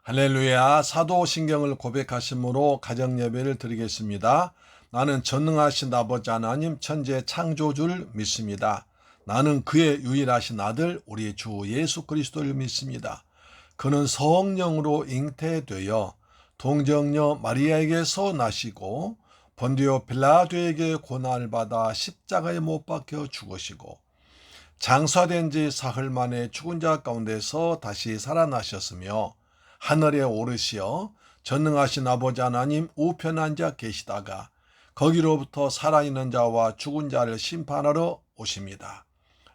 할렐루야. 사도신경을 고백하심으로 가정예배를 드리겠습니다. 나는 전능하신 아버지 하나님 천지의 창조주를 믿습니다. 나는 그의 유일하신 아들 우리 주 예수 그리스도를 믿습니다. 그는 성령으로 잉태되어 동정녀 마리아에게서 나시고 본디오 빌라도에게 고난을 받아 십자가에 못 박혀 죽으시고 장사된 지 사흘 만에 죽은 자 가운데서 다시 살아나셨으며 하늘에 오르시어 전능하신 아버지 하나님 우편에 앉아 계시다가 거기로부터 살아있는 자와 죽은 자를 심판하러 오십니다.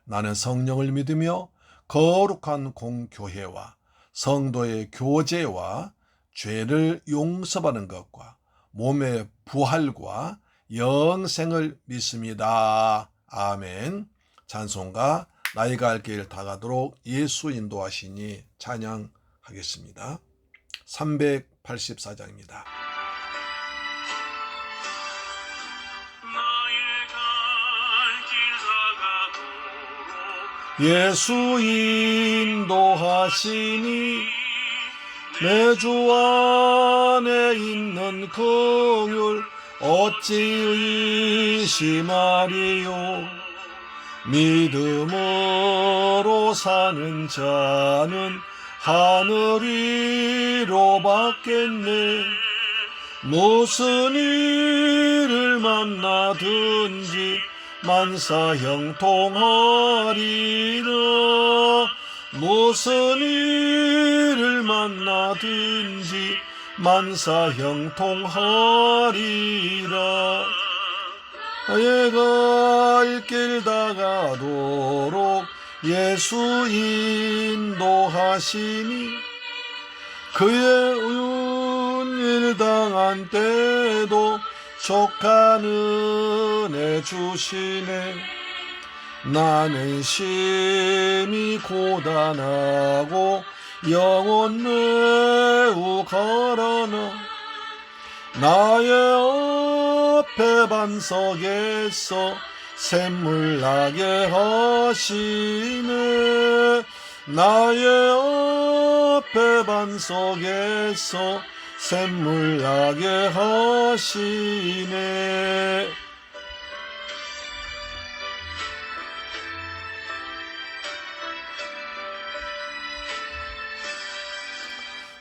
나는 성령을 믿으며 거룩한 공교회와 성도의 교제와 죄를 용서받는 것과 몸의 부활과 영생을 믿습니다. 아멘. 찬송가 나이가 할 길 다가도록 예수 인도하시니 찬양하겠습니다. 384장입니다. 예수 인도하시니 내 주 안에 있는 긍휼 어찌 의심하리요. 믿음으로 사는 자는 하늘 위로 받겠네. 무슨 일을 만나든지 만사 형통하리라. 무슨 일을 만나든지 만사 형통하리라. 나의 갈 길 다가도록 예수 인도하시니 그의 은일 당한 때도 족한 은혜 주시네. 나는 심히 고단하고 영혼 매우 가라나 나의 앞에 반석에서 샘물 나게 하시네. 나의 앞에 반석에서 샘물 나게 하시네.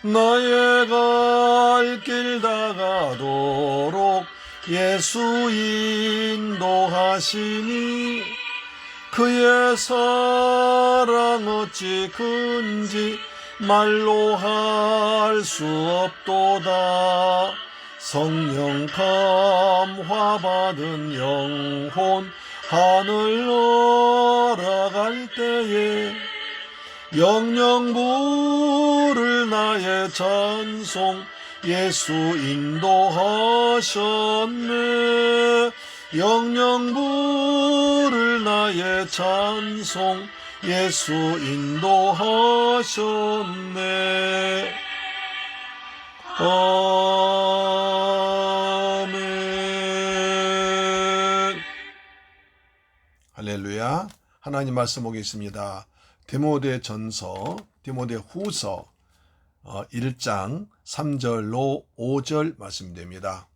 나의 갈 길 다가도록 예수 인도하시니 그의 사랑 어찌 큰지 말로 할 수 없도다. 성령 감화 받은 영혼 하늘 날아갈 때에 영영 부를 나의 찬송 예수 인도하셨네. 영영 부를 나의 찬송 예수 인도하셨네. 아멘. 할렐루야. 하나님 말씀 보겠습니다. 디모데 후서 1장 3절로 5절 말씀됩니다.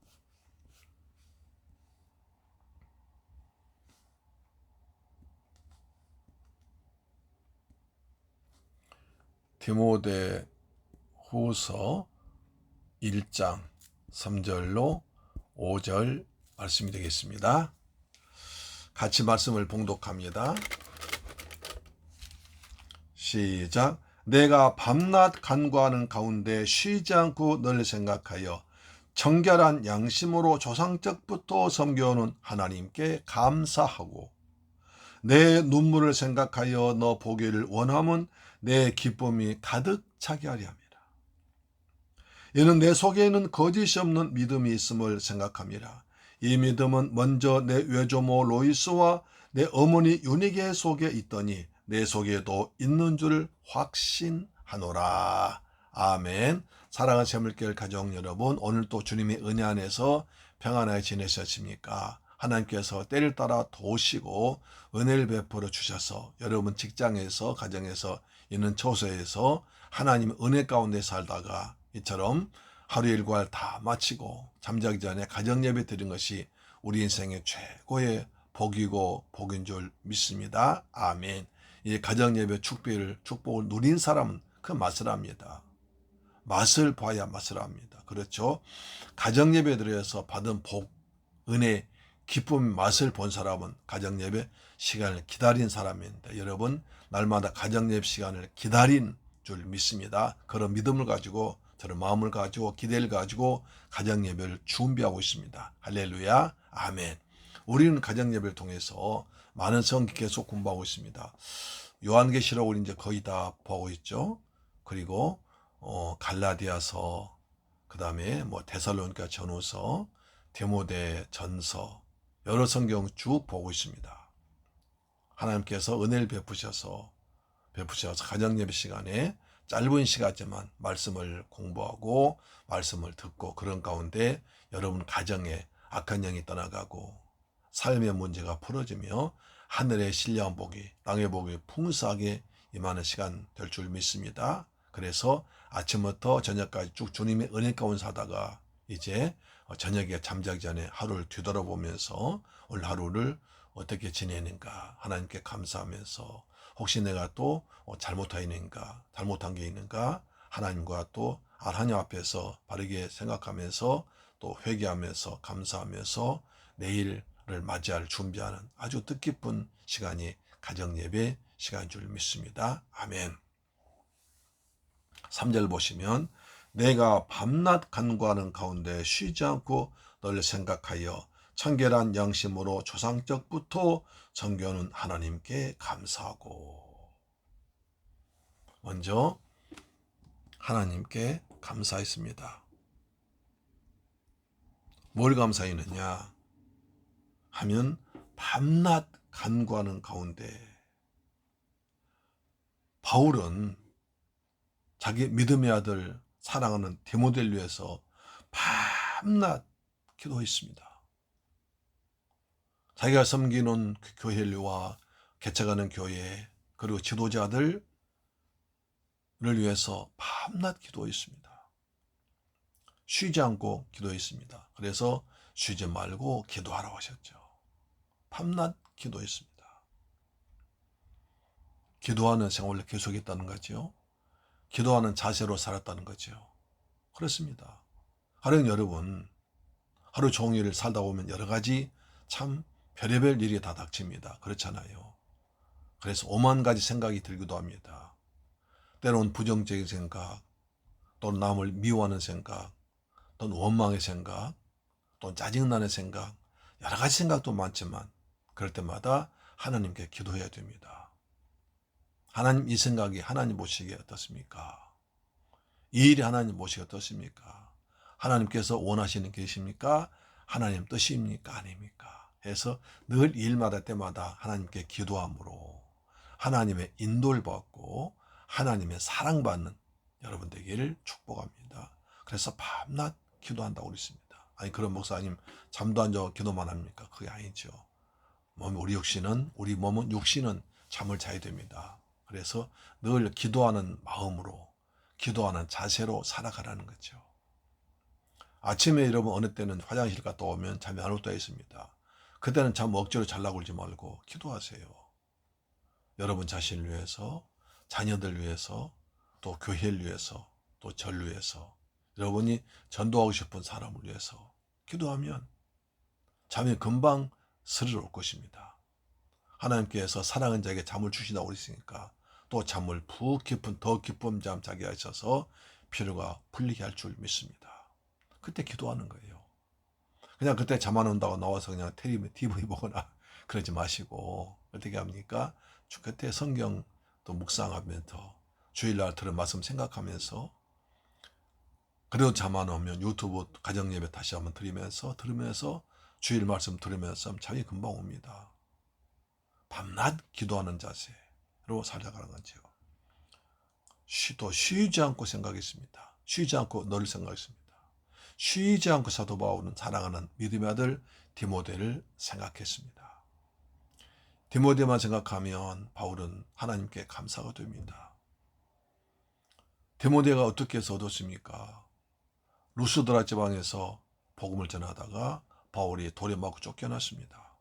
디모데 후서 1장 3절로 5절 말씀이 되겠습니다. 같이 말씀을 봉독합니다. 시작. 내가 밤낮 간구하는 가운데 쉬지 않고 너를 생각하여 정결한 양심으로 조상적부터 섬겨오는 하나님께 감사하고 내 눈물을 생각하여 너 보기를 원함은 내 기쁨이 가득 차게 하려 함이라. 이는 내 속에는 거짓이 없는 믿음이 있음을 생각함이라. 이 믿음은 먼저 내 외조모 로이스와 내 어머니 유니게 속에 있더니 내 속에도 있는 줄 확신하노라. 아멘. 사랑하는 새물교회 가족 여러분, 오늘 또 주님의 은혜 안에서 평안하게 지내셨습니까? 하나님께서 때를 따라 도우시고 은혜를 베풀어 주셔서 여러분 직장에서 가정에서 있는 처소에서 하나님의 은혜 가운데 살다가 이처럼 하루 일과를 다 마치고 잠자기 전에 가정 예배 드린 것이 우리 인생의 최고의 복이고 복인 줄 믿습니다. 아멘. 이 가정 예배 축복을 누린 사람은 그 맛을 압니다. 맛을 봐야 맛을 압니다. 그렇죠? 가정 예배 드려서 받은 복, 은혜, 기쁨, 맛을 본 사람은 가정 예배 시간을 기다린 사람입니다. 여러분, 날마다 가정 예배 시간을 기다린 줄 믿습니다. 그런 믿음을 가지고, 저런 마음을 가지고, 기대를 가지고 가정 예배를 준비하고 있습니다. 할렐루야, 아멘. 우리는 가정 예배를 통해서 많은 성경 계속 공부하고 있습니다. 요한계시록을 이제 거의 다 보고 있죠. 그리고 갈라디아서, 그 다음에 데살로니가 전후서, 디모데 전서, 여러 성경 쭉 보고 있습니다. 하나님께서 은혜를 베푸셔서 가정 예배 시간에 짧은 시간이지만 말씀을 공부하고 말씀을 듣고, 그런 가운데 여러분 가정에 악한 영이 떠나가고 삶의 문제가 풀어지며 하늘의 신령한 복이, 땅의 복이 풍성하게 임하는 시간 될 줄 믿습니다. 그래서 아침부터 저녁까지 쭉 주님의 은혜 가운데 사다가 이제 저녁에 잠자기 전에 하루를 뒤돌아보면서 오늘 하루를 어떻게 지내는가 하나님께 감사하면서, 혹시 내가 또 잘못한 게 있는가 하나님과 또 하나님 앞에서 바르게 생각하면서 또 회개하면서 감사하면서 내일을 맞이할 준비하는 아주 뜻깊은 시간이 가정 예배 시간인 줄 믿습니다. 아멘. 3절 보시면, 내가 밤낮 간구하는 가운데 쉬지 않고 너를 생각하여 청결한 양심으로 조상적부터 섬겨오는 하나님께 감사하고. 먼저 하나님께 감사했습니다. 뭘 감사했느냐 하면, 밤낮 간구하는 가운데 바울은 자기 믿음의 아들 사랑하는 디모데를 위해서 밤낮 기도했습니다. 자기가 섬기는 교회와 개척하는 교회, 그리고 지도자들을 위해서 밤낮 기도했습니다. 쉬지 않고 기도했습니다. 그래서 쉬지 말고 기도하라고 하셨죠. 밤낮 기도했습니다. 기도하는 생활을 계속했다는 거죠. 기도하는 자세로 살았다는 거죠. 그렇습니다. 하루는 여러분, 하루 종일 살다 보면 여러 가지 참 별의별 일이 다 닥칩니다. 그렇잖아요. 그래서 오만 가지 생각이 들기도 합니다. 때로는 부정적인 생각, 또는 남을 미워하는 생각, 또는 원망의 생각, 또는 짜증나는 생각, 여러 가지 생각도 많지만 그럴 때마다 하나님께 기도해야 됩니다. 하나님, 이 생각이 하나님 보시기에 어떻습니까? 이 일이 하나님 보시기에 어떻습니까? 하나님께서 원하시는 게 계십니까? 하나님 뜻입니까? 아닙니까? 해서 늘 일마다 때마다 하나님께 기도함으로 하나님의 인도를 받고 하나님의 사랑받는 여러분 되기를 축복합니다. 그래서 밤낮 기도한다고 그랬습니다. 아니, 그런 목사님 잠도 안 자고 기도만 합니까? 그게 아니죠. 우리 몸은 육신은 잠을 자야 됩니다. 그래서 늘 기도하는 마음으로, 기도하는 자세로 살아가라는 거죠. 아침에 여러분 어느 때는 화장실 갔다 오면 잠이 안 올 때가 있습니다. 그때는 잠 억지로 자려고 그러지 말고 기도하세요. 여러분 자신을 위해서, 자녀들 위해서, 또 교회를 위해서, 또 절 위해서, 여러분이 전도하고 싶은 사람을 위해서 기도하면 잠이 금방 스르르 올 것입니다. 하나님께서 사랑하는 자에게 잠을 주신다고 그랬으니까 또 잠을 더 깊은 잠 자기가 있어서 피로가 풀리게 할 줄 믿습니다. 그때 기도하는 거예요. 그냥 그때 잠 안 온다고 나와서 그냥 TV 보거나 그러지 마시고 어떻게 합니까? 그때 성경 또 묵상하면서 주일날 들은 말씀 생각하면서, 그래도 잠 안 오면 유튜브 가정예배 다시 한번 들으면서 주일 말씀 들으면서 잠이 금방 옵니다. 밤낮 기도하는 자세로 살아가는 거죠. 쉬지 않고 생각했습니다. 쉬지 않고 너를 생각했습니다. 쉬지 않고 사도 바울은 사랑하는 믿음의 아들 디모데를 생각했습니다. 디모데만 생각하면 바울은 하나님께 감사가 됩니다. 디모데가 어떻게 해서 얻었습니까? 루스드라 지방에서 복음을 전하다가 바울이 돌에 맞고 쫓겨났습니다.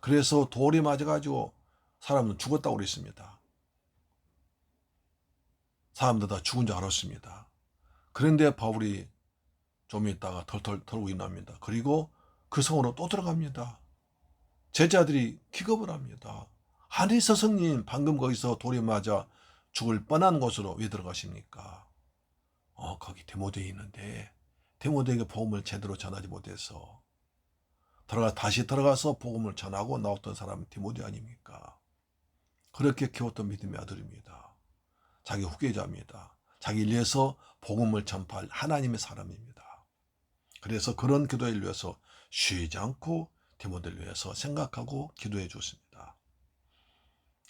그래서 돌에 맞아가지고 사람은 죽었다고 그랬습니다. 사람들 다 죽은 줄 알았습니다. 그런데 바울이 좀 있다가 털털 털고 일어납니다. 그리고 그 성으로 또 들어갑니다. 제자들이 기겁을 합니다. 아니 스승님, 방금 거기서 돌에 맞아 죽을 뻔한 곳으로 왜 들어가십니까? 거기 디모데 있는데 디모데에게 복음을 제대로 전하지 못해서 다시 들어가서 복음을 전하고 나왔던 사람은 디모데 아닙니까? 그렇게 키웠던 믿음의 아들입니다. 자기 후계자입니다. 자기를 위해서 복음을 전파할 하나님의 사람입니다. 그래서 그런 기도를 위해서 쉬지 않고 디모데를 위해서 생각하고 기도해 줬습니다.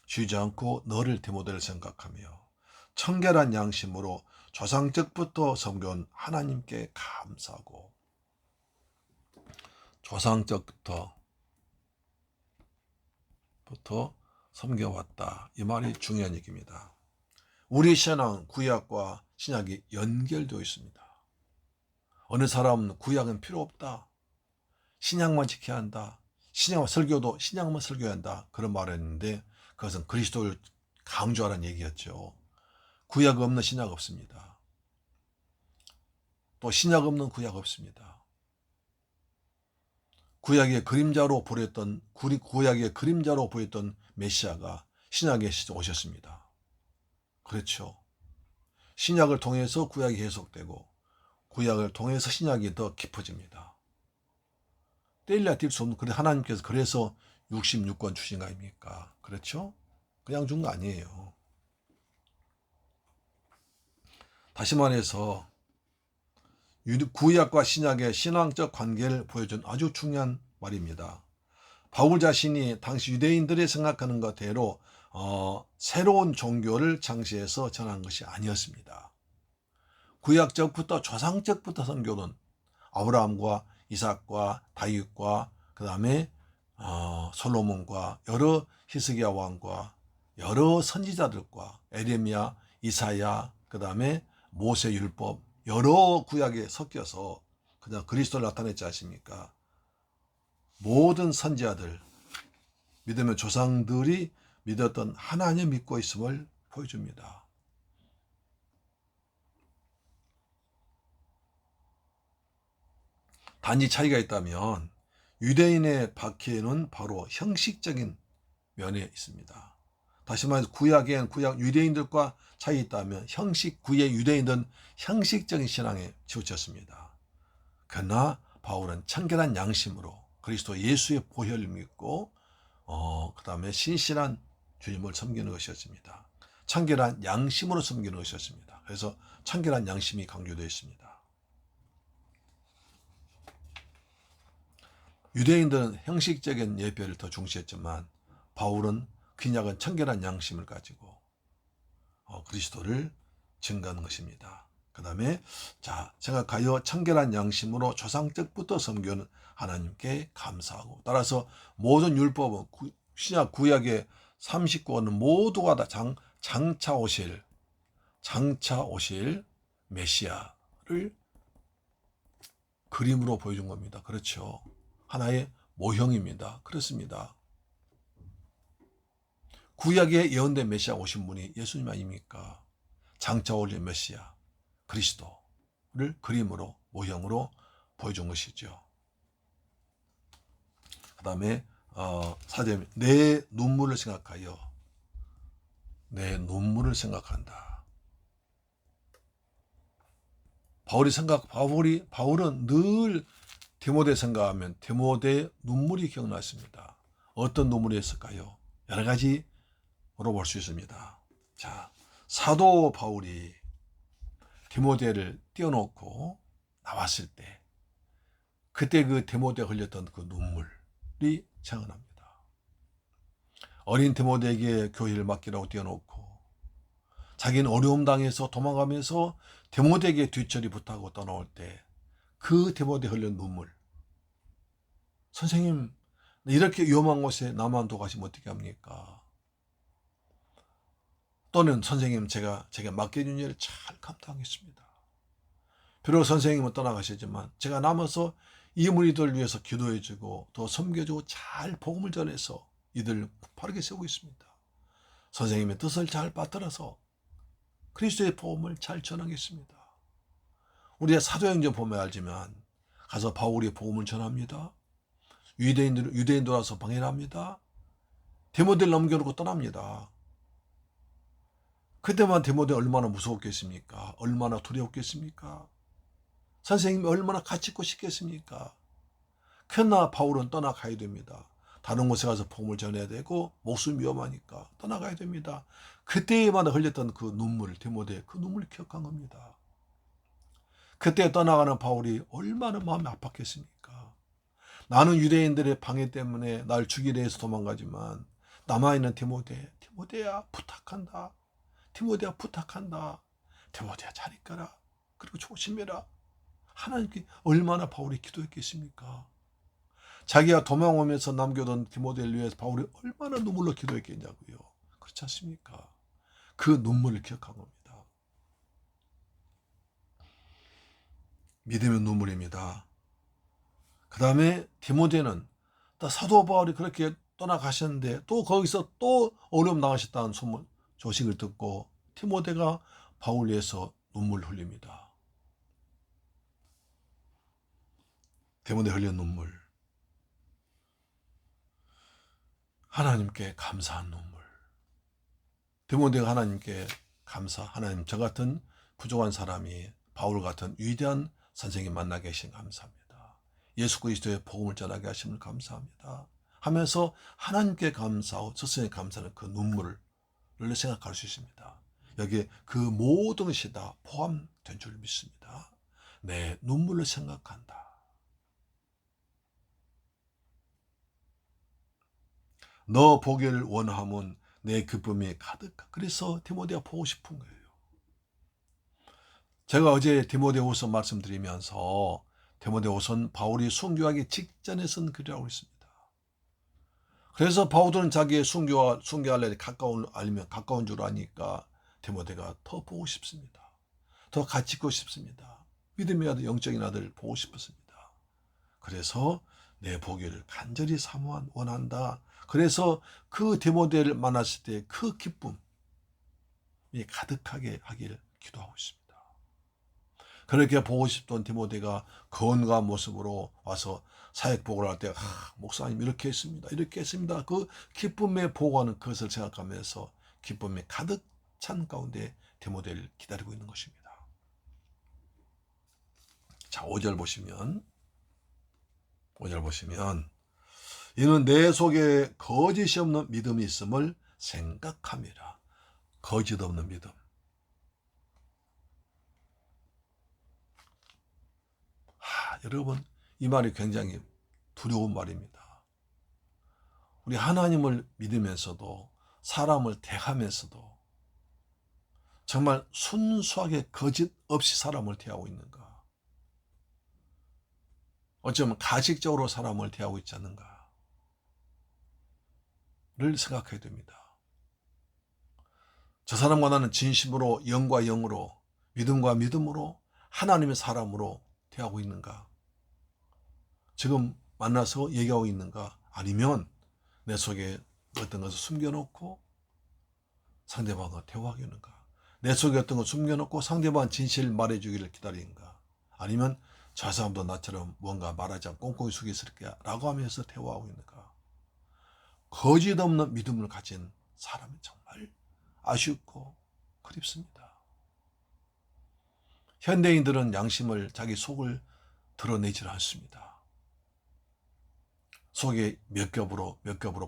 쉬지 않고 너를 디모데를 생각하며 청결한 양심으로 조상적부터 섬겨온 하나님께 감사하고, 조상적부터 섬겨왔다. 이 말이 중요한 얘기입니다. 우리 신앙 구약과 신약이 연결되어 있습니다. 어느 사람은 구약은 필요 없다. 신약만 지켜야 한다. 설교도 신약만 설교해야 한다. 그런 말을 했는데 그것은 그리스도를 강조하라는 얘기였죠. 구약 없는 신약 없습니다. 또 신약 없는 구약 없습니다. 구약의 그림자로 보였던 메시아가 신약에 오셨습니다. 그렇죠. 신약을 통해서 구약이 해석되고 구약을 통해서 신약이 더 깊어집니다. 떼일래야 뗄 수 없는, 그래 하나님께서 그래서 66권 주신 거 아닙니까? 그렇죠? 그냥 준 거 아니에요. 다시 말해서 구약과 신약의 신앙적 관계를 보여준 아주 중요한 말입니다. 바울 자신이 당시 유대인들이 생각하는 것대로 새로운 종교를 창시해서 전한 것이 아니었습니다. 구약적부터 조상적부터 선교는 아브라함과 이삭과 다윗과 그 다음에 솔로몬과 여러 히스기야 왕과 여러 선지자들과 에레미야, 이사야, 그 다음에 모세 율법, 여러 구약에 섞여서 그냥 그리스도를 나타냈지 않습니까? 모든 선지자들, 믿으면 조상들이 믿었던 하나님 믿고 있음을 보여줍니다. 단지 차이가 있다면 유대인의 박해는 바로 형식적인 면에 있습니다. 다시 말해서 구약 유대인들과 차이 있다면 구의 유대인들은 형식적인 신앙에 치우쳤습니다. 그러나 바울은 청결한 양심으로 그리스도 예수의 보혈을 믿고 그 다음에 신실한 주님을 섬기는 것이었습니다. 청결한 양심으로 섬기는 것이었습니다. 그래서 청결한 양심이 강조되어 있습니다. 유대인들은 형식적인 예배를 더 중시했지만 바울은 귀약은 청결한 양심을 가지고 그리스도를 증거하는 것입니다. 그 다음에 생각하여 청결한 양심으로 조상적부터 섬기는 하나님께 감사하고, 따라서 모든 율법은 신약 구약의 39권은 모두가 다 장차 오실 메시아를 그림으로 보여준 겁니다. 그렇죠. 하나의 모형입니다. 그렇습니다. 구약에 예언된 메시아 오신 분이 예수님 아닙니까? 장차 올 메시아 그리스도를 그림으로 모형으로 보여준 것이죠. 그 다음에 4절 내 눈물을 생각하여, 내 눈물을 생각한다. 바울은 늘 디모데 생각하면 디모데의 눈물이 기억났습니다. 어떤 눈물이었을까요? 여러 가지로 볼 수 있습니다. 사도 바울이 디모데를 띄워놓고 나왔을 때 그때 그 디모데가 흘렸던 그 눈물이 생각납니다. 어린 디모데에게 교회를 맡기라고 띄워놓고 자기는 어려움 당해서 도망가면서 디모데에게 뒷처리 부탁하고 떠나올 때 그 디모데 흘린 눈물. 선생님, 이렇게 위험한 곳에 나만 두고 가시면 어떻게 합니까? 또는 선생님 제가 맡겨준 일을 잘 감당하겠습니다. 비록 선생님은 떠나가시지만 제가 남아서 이들을 위해서 기도해주고 더 섬겨주고 잘 복음을 전해서 이들을 바르게 세우고 있습니다. 선생님의 뜻을 잘 받들어서 그리스도의 복음을 잘 전하겠습니다. 우리가 사도행전 보면 알지만 가서 바울이 복음을 전합니다. 유대인들 와서 방해합니다. 디모데를 넘겨놓고 떠납니다. 그때만 디모데 얼마나 무서웠겠습니까? 얼마나 두려웠겠습니까? 선생님이 얼마나 가치고 싶겠습니까? 그러나 바울은 떠나가야 됩니다. 다른 곳에 가서 복음을 전해야 되고 목숨 위험하니까 떠나가야 됩니다. 그때마다 흘렸던 그 눈물, 디모데 그 눈물을 기억한 겁니다. 그때 떠나가는 바울이 얼마나 마음이 아팠겠습니까? 나는 유대인들의 방해 때문에 날 죽이려 해서 도망가지만 남아있는 디모데야 부탁한다. 디모데야 부탁한다. 디모데야 잘 있거라. 그리고 조심해라. 하나님께 얼마나 바울이 기도했겠습니까? 자기가 도망오면서 남겨둔 디모데를 위해서 바울이 얼마나 눈물로 기도했겠냐고요. 그렇지 않습니까? 그 눈물을 기억한 겁니다. 믿음의 눈물입니다. 그 다음에 디모데는 또 사도 바울이 그렇게 떠나가셨는데 또 거기서 또 어려움 당하셨다는 소식을 듣고 디모데가 바울 위해서 눈물을 흘립니다. 디모데 흘린 눈물. 하나님께 감사한 눈물. 디모데가 하나님께 하나님 저 같은 부족한 사람이 바울 같은 위대한 선생님 만나 계신 감사합니다. 예수 그리스도의 복음을 전하게 하심을 감사합니다. 하면서 하나님께 감사하고 스스로에 감사하는 그 눈물을 생각할 수 있습니다. 여기에 그 모든 것이 다 포함된 줄 믿습니다. 내 눈물을 생각한다. 너 보기를 원하면 내 기쁨이 가득하. 그래서 디모데가 보고 싶은 거예요. 제가 어제 디모데후서 말씀드리면서 디모데후서는 바울이 순교하기 직전에 쓴 글이라고 했습니다. 그래서 바울은 자기의 순교할래 가까운 줄 아니까 디모데가 더 보고 싶습니다. 더 같이 있고 싶습니다. 믿음의 아들, 영적인 아들을 보고 싶었습니다. 그래서 내 보기를 간절히 원한다. 그래서 그 디모데를 만났을 때 그 기쁨이 가득하게 하기를 기도하고 있습니다. 그렇게 보고 싶던 디모데가 건강한 모습으로 와서 사역복을 할 때 목사님 이렇게 했습니다. 이렇게 했습니다. 그 기쁨에 보고하는 그것을 생각하면서 기쁨이 가득 찬 가운데 디모데를 기다리고 있는 것입니다. 자, 5절 보시면 이는 내 속에 거짓이 없는 믿음이 있음을 생각함이라. 거짓 없는 믿음. 여러분, 이 말이 굉장히 두려운 말입니다. 우리 하나님을 믿으면서도 사람을 대하면서도 정말 순수하게 거짓 없이 사람을 대하고 있는가? 어쩌면 가식적으로 사람을 대하고 있지 않는가를 생각해야 됩니다. 저 사람과 나는 진심으로 영과 영으로 믿음과 믿음으로 하나님의 사람으로 대하고 있는가? 지금 만나서 얘기하고 있는가? 아니면 내 속에 어떤 것을 숨겨놓고 상대방과 대화하고 있는가? 내 속에 어떤 것을 숨겨놓고 상대방 진실을 말해주기를 기다리는가? 아니면 저 사람도 나처럼 뭔가 말하지 않고 꽁꽁이 숙였을게 라고 하면서 대화하고 있는가? 거짓 없는 믿음을 가진 사람이 정말 아쉽고 그립습니다. 현대인들은 양심을 자기 속을 드러내질 않습니다. 속에 몇 겹으로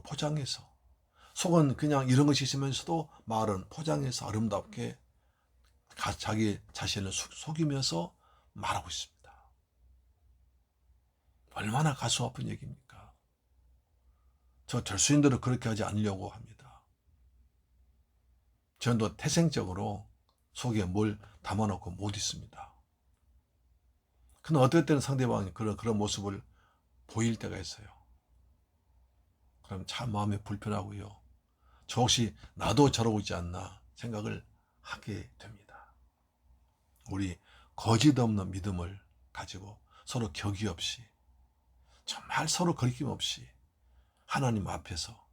포장해서 속은 그냥 이런 것이 있으면서도 말은 포장해서 아름답게 자기 자신을 속이면서 말하고 있습니다. 얼마나 가슴 아픈 얘기입니까? 저 절수인들은 그렇게 하지 않으려고 합니다. 저도 태생적으로 속에 뭘 담아놓고 못 있습니다. 그러나 어떨 때는 상대방이 그런 모습을 보일 때가 있어요. 그럼 참 마음이 불편하고요. 저 혹시 나도 저러고 있지 않나 생각을 하게 됩니다. 우리 거짓 없는 믿음을 가지고 서로 격의 없이, 정말 서로 거리낌 없이 하나님 앞에서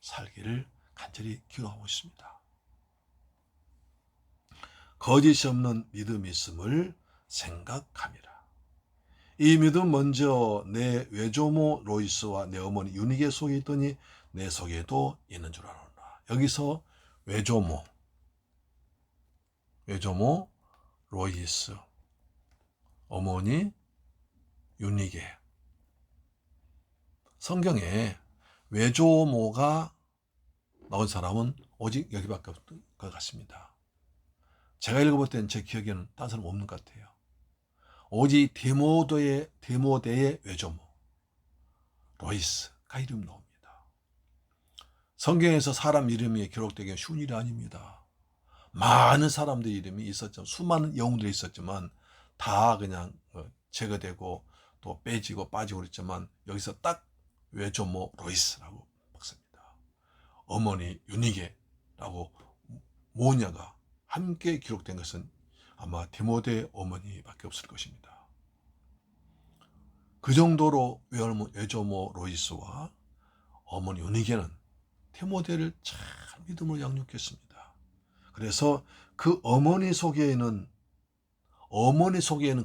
살기를 간절히 기도하고 있습니다. 거짓이 없는 믿음이 있음을 생각함이라. 이 믿음 먼저 내 외조모 로이스와 내 어머니 유니게 속에 있더니 내 속에도 있는 줄 아노라. 여기서 외조모 로이스, 어머니 유니게. 성경에 외조모가 나온 사람은 오직 여기밖에 없는 것 같습니다. 제가 읽어볼 때는 제 기억에는 다른 사람 없는 것 같아요. 오직 디모데의 외조모 로이스가 이름 나옵니다. 성경에서 사람 이름이 기록되기는 쉬운 일이 아닙니다. 많은 사람들 이름이 있었지만, 수많은 영웅들이 있었지만 다 그냥 제거되고 또 빼지고 빠지고 그랬지만, 여기서 딱 외조모 로이스라고 박습니다. 어머니 유니게라고 모녀가 함께 기록된 것은 아마 디모데 어머니밖에 없을 것입니다. 그 정도로 외조모 로이스와 어머니 유니게는 디모데를 잘 믿음으로 양육했습니다. 그래서 그 어머니 속에는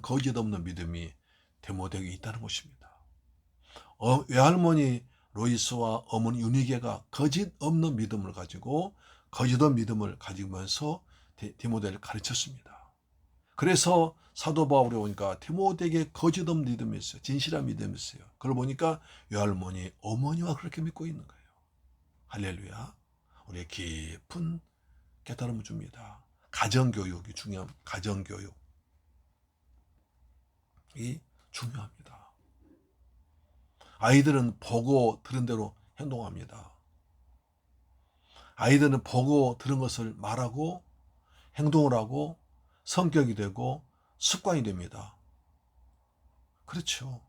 거짓 없는 믿음이 디모데에게 있다는 것입니다. 외할머니 로이스와 어머니 유니게가 거짓 없는 믿음을 가지고 거짓 없는 믿음을 가지면서 디모데를 가르쳤습니다. 그래서 사도 바울에 오니까 디모데에게 거짓 없는 믿음이 있어요. 진실한 믿음이 있어요. 그걸 보니까 외할머니, 어머니와 그렇게 믿고 있는 거예요. 할렐루야. 우리의 깊은 깨달음을 줍니다. 가정교육이 중요합니다. 가정교육이 중요합니다. 아이들은 보고 들은 대로 행동합니다. 아이들은 보고 들은 것을 말하고 행동을 하고 성격이 되고 습관이 됩니다. 그렇죠.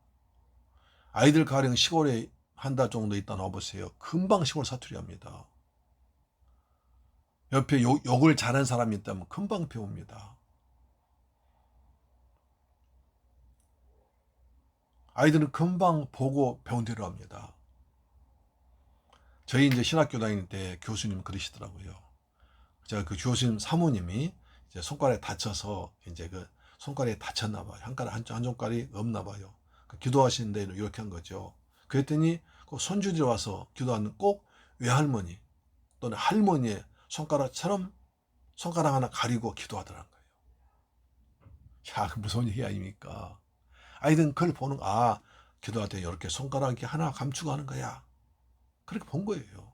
아이들 가령 시골에 한 달 정도 있다 놔보세요. 금방 시골 사투리 합니다. 옆에 욕을 잘하는 사람이 있다면 금방 배웁니다. 아이들은 금방 보고 배운 대로 합니다. 저희 이제 신학교 다닐 때 교수님 그러시더라고요. 제가 그 교수님 사모님이 이제 손가락에 다쳐서 이제 그 손가락에 다쳤나 봐요. 한 손가락이 없나 봐요. 기도하시는 데는 이렇게 한 거죠. 그랬더니 그 손주들이 와서 기도하는 꼭 외할머니 또는 할머니의 손가락처럼 손가락 하나 가리고 기도하더라는 거예요. 야, 그 무서운 얘기 아닙니까? 아이들은 그걸 보는, 기도할 때 이렇게 손가락이 하나 감추고 하는 거야. 그렇게 본 거예요.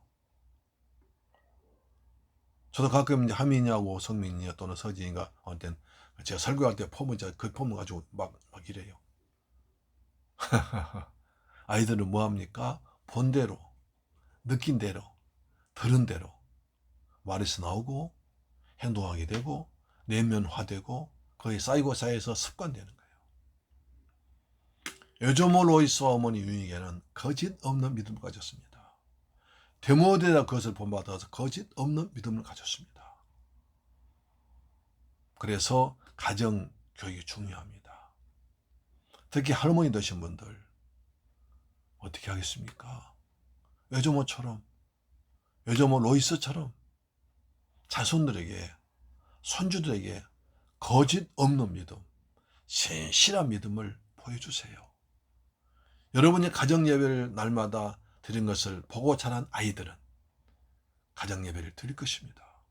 저도 가끔 이제 하민이하고 성민이 또는 서진이가 어떤 제가 설교할 때 그 폼을 가지고 막 이래요. 아이들은 뭐 합니까? 본 대로, 느낀 대로, 들은 대로 말에서 나오고 행동하게 되고 내면화되고 거의 쌓이고 쌓여서 습관되는 거예요. 외조모 로이스와 어머니 유니게는 거짓 없는 믿음을 가졌습니다. 디모데가 그것을 본받아서 거짓 없는 믿음을 가졌습니다. 그래서 가정 교육이 중요합니다. 특히 할머니 되신 분들 어떻게 하겠습니까? 외조모 로이스처럼 자손들에게, 손주들에게 거짓 없는 믿음, 신실한 믿음을 보여주세요. 여러분이 가정 예배를 날마다 드린 것을 보고 자란 아이들은 가정 예배를 드릴 것입니다.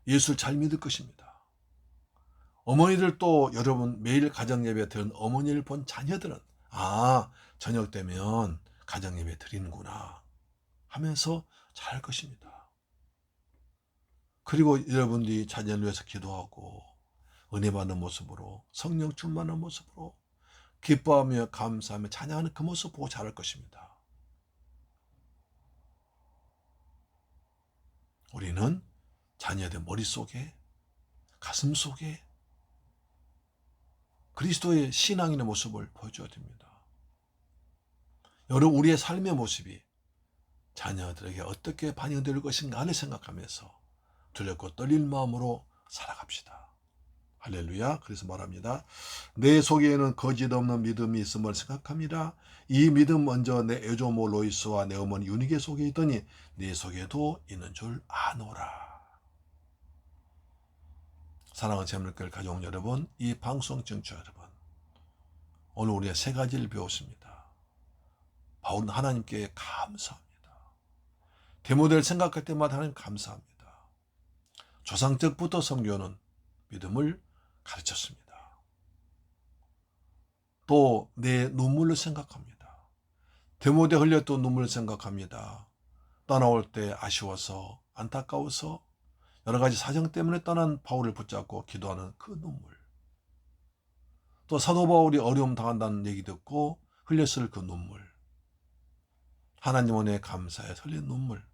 예수를 잘 믿을 것입니다. 어머니들도 여러분 매일 가정 예배 드린 어머니를 본 자녀들은 저녁 되면 가정 예배 드리는구나 하면서 잘할 것입니다. 그리고 여러분들이 자녀를 위해서 기도하고 은혜 받는 모습으로, 성령 충만한 모습으로 기뻐하며 감사하며 찬양하는 그 모습 보고 잘할 것입니다. 우리는 자녀들 머릿속에, 가슴속에 그리스도의 신앙인의 모습을 보여줘야 됩니다. 여러분, 우리의 삶의 모습이 자녀들에게 어떻게 반영될 것인가를 생각하면서 두렵고 떨릴 마음으로 살아갑시다. 할렐루야. 그래서 말합니다. 내 속에는 거짓 없는 믿음이 있음을 생각합니다. 이 믿음 먼저 내 애조모 로이스와 내 어머니 유니게 속에 있더니 네 속에도 있는 줄 아노라. 사랑하는 재물교회 가족 여러분, 이 방송 청취자 여러분, 오늘 우리가 세 가지를 배웠습니다. 바울은 하나님께 감사합니다. 디모데를 생각할 때마다 하나님 감사합니다. 조상적부터 섬겨오는 믿음을 가르쳤습니다. 또 내 눈물을 생각합니다. 디모데 흘렸던 눈물을 생각합니다. 떠나올 때 아쉬워서 안타까워서 여러 가지 사정 때문에 떠난 바울을 붙잡고 기도하는 그 눈물. 또 사도 바울이 어려움 당한다는 얘기 듣고 흘렸을 그 눈물. 하나님 은혜에 감사해 흘린 눈물.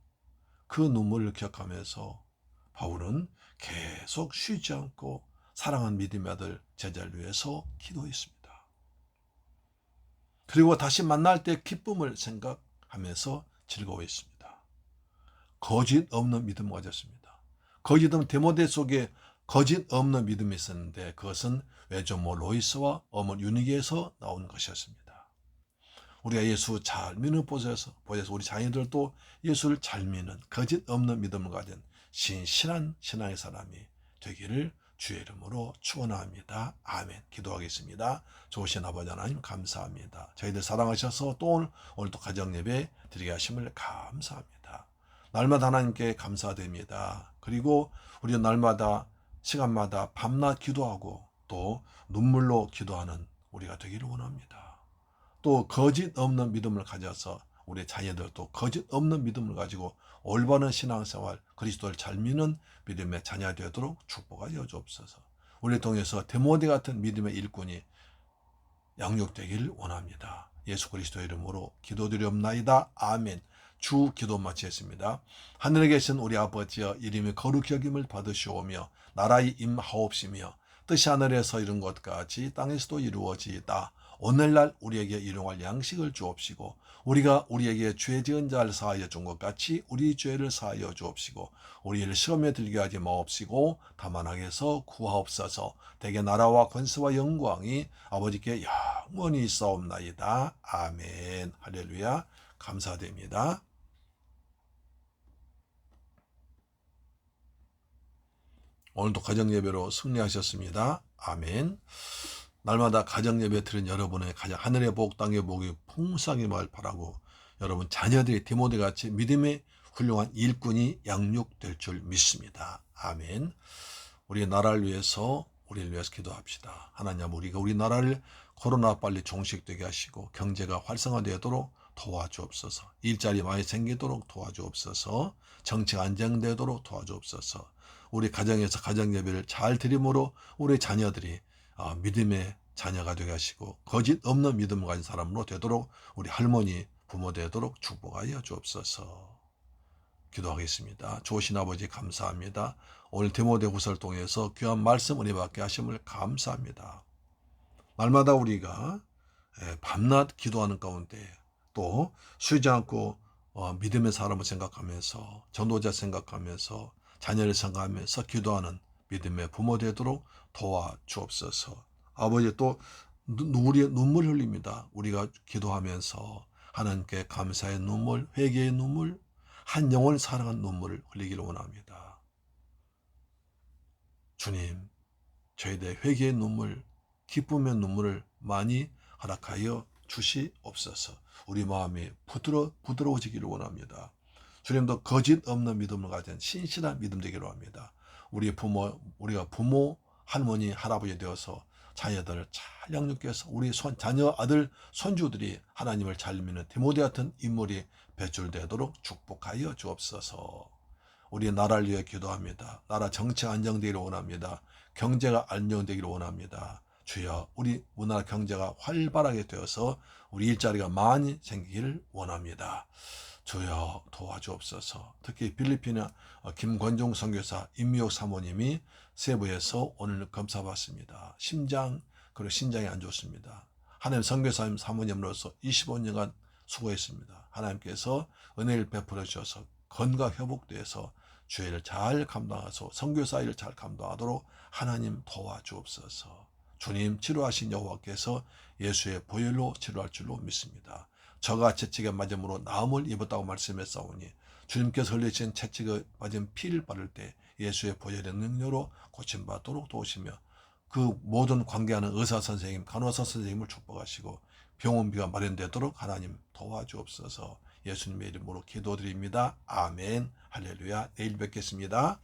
그 눈물을 기억하면서 바울은 계속 쉬지 않고 사랑하는 믿음의 아들 제자를 위해서 기도했습니다. 그리고 다시 만날 때 기쁨을 생각하면서 즐거워했습니다. 거짓 없는 믿음을 가졌습니다. 거짓 없는 디모데 속에 거짓 없는 믿음이 있었는데 그것은 외조모 로이스와 어머니 유니게에서 나온 것이었습니다. 우리가 예수 잘 믿는 곳에서 우리 자녀들도 예수를 잘 믿는 거짓 없는 믿음을 가진 신실한 신앙의 사람이 되기를 주의 이름으로 축원합니다. 아멘. 기도하겠습니다. 좋으신 아버지 하나님 감사합니다. 저희들 사랑하셔서 또 오늘도 가정예배 드리게 하심을 감사합니다. 날마다 하나님께 감사드립니다. 그리고 우리 날마다 시간마다 밤낮 기도하고 또 눈물로 기도하는 우리가 되기를 원합니다. 또 거짓 없는 믿음을 가져서 우리 자녀들도 거짓 없는 믿음을 가지고 올바른 신앙생활, 그리스도를 잘 믿는 믿음의 자녀 되도록 축복하여 주옵소서. 우리 통해서 디모데 같은 믿음의 일꾼이 양육되기를 원합니다. 예수 그리스도 이름으로 기도드리옵나이다. 아멘. 주 기도 마치겠습니다. 하늘에 계신 우리 아버지여, 이름이 거룩히 여김을 받으시오며 나라의 임하옵시며 뜻이 하늘에서 이룬 것 같이 땅에서도 이루어지이다. 오늘날 우리에게 일용할 양식을 주옵시고 우리가 우리에게 죄 지은 자를 사하여 준 것 같이 우리 죄를 사하여 주옵시고 우리를 시험에 들게 하지 마옵시고 다만 악에서 구하옵소서. 대개 나라와 권세와 영광이 아버지께 영원히 있사옵나이다. 아멘. 할렐루야. 감사드립니다. 오늘도 가정예배로 승리하셨습니다. 아멘. 날마다 가정예배 드린 여러분의 가정 하늘의 복 땅의 복이 풍성히 말 바라고 여러분 자녀들이 디모데같이 믿음의 훌륭한 일꾼이 양육될 줄 믿습니다. 아멘. 우리 나라를 위해서 우리를 위해서 기도합시다. 하나님, 우리가 우리 나라를 코로나 빨리 종식되게 하시고 경제가 활성화되도록 도와주옵소서. 일자리 많이 생기도록 도와주옵소서. 정치가 안정되도록 도와주옵소서. 우리 가정에서 가정예배를 잘 드림으로 우리 자녀들이 믿음의 자녀가 되게 하시고 거짓 없는 믿음을 가진 사람으로 되도록 우리 할머니 부모 되도록 축복하여 주옵소서. 기도하겠습니다. 좋으신 아버지 감사합니다. 오늘 디모데후서를 통해서 귀한 말씀 은혜 받게 하심을 감사합니다. 날마다 우리가 밤낮 기도하는 가운데 또 쉬지 않고 믿음의 사람을 생각하면서 전도자 생각하면서 자녀를 생각하면서 기도하는 믿음의 부모 되도록 도와주옵소서. 아버지, 또 우리의 눈물 흘립니다. 우리가 기도하면서 하나님께 감사의 눈물, 회개의 눈물, 한 영혼을 사랑한 눈물을 흘리기를 원합니다. 주님, 저희들의 회개의 눈물, 기쁨의 눈물을 많이 허락하여 주시옵소서. 우리 마음이 부드러워지기를 원합니다. 주님도 거짓 없는 믿음을 가진 신실한 믿음 되기를 합니다. 우리가 부모, 할머니, 할아버지 되어서 자녀들을 잘 양육해서 우리 자녀, 아들, 손주들이 하나님을 잘 믿는 디모데 같은 인물이 배출되도록 축복하여 주옵소서. 우리 나라를 위해 기도합니다. 나라 정치가 안정되기를 원합니다. 경제가 안정되기를 원합니다. 주여, 우리 우리나라 경제가 활발하게 되어서 우리 일자리가 많이 생기기를 원합니다. 주여 도와주옵소서. 특히 필리핀의 김권종 선교사 임미옥 사모님이 세부에서 오늘 검사받습니다. 심장 그리고 신장이 안 좋습니다. 하나님 선교사님 사모님으로서 25년간 수고했습니다. 하나님께서 은혜를 베풀어 주셔서 건강 회복돼서 주의를 잘 감당하소 선교사 일을 잘 감당하도록 하나님 도와주옵소서. 주님 치료하신 여호와께서 예수의 보혈로 치료할 줄로 믿습니다. 저가 채찍에 맞음으로 나음을 입었다고 말씀했사오니 주님께서 흘리신 채찍에 맞은 피를 바를 때 예수의 보혈의 능력으로 고침받도록 도우시며 그 모든 관계하는 의사 선생님, 간호사 선생님을 축복하시고 병원비가 마련되도록 하나님 도와주옵소서. 예수님의 이름으로 기도드립니다. 아멘. 할렐루야. 내일 뵙겠습니다.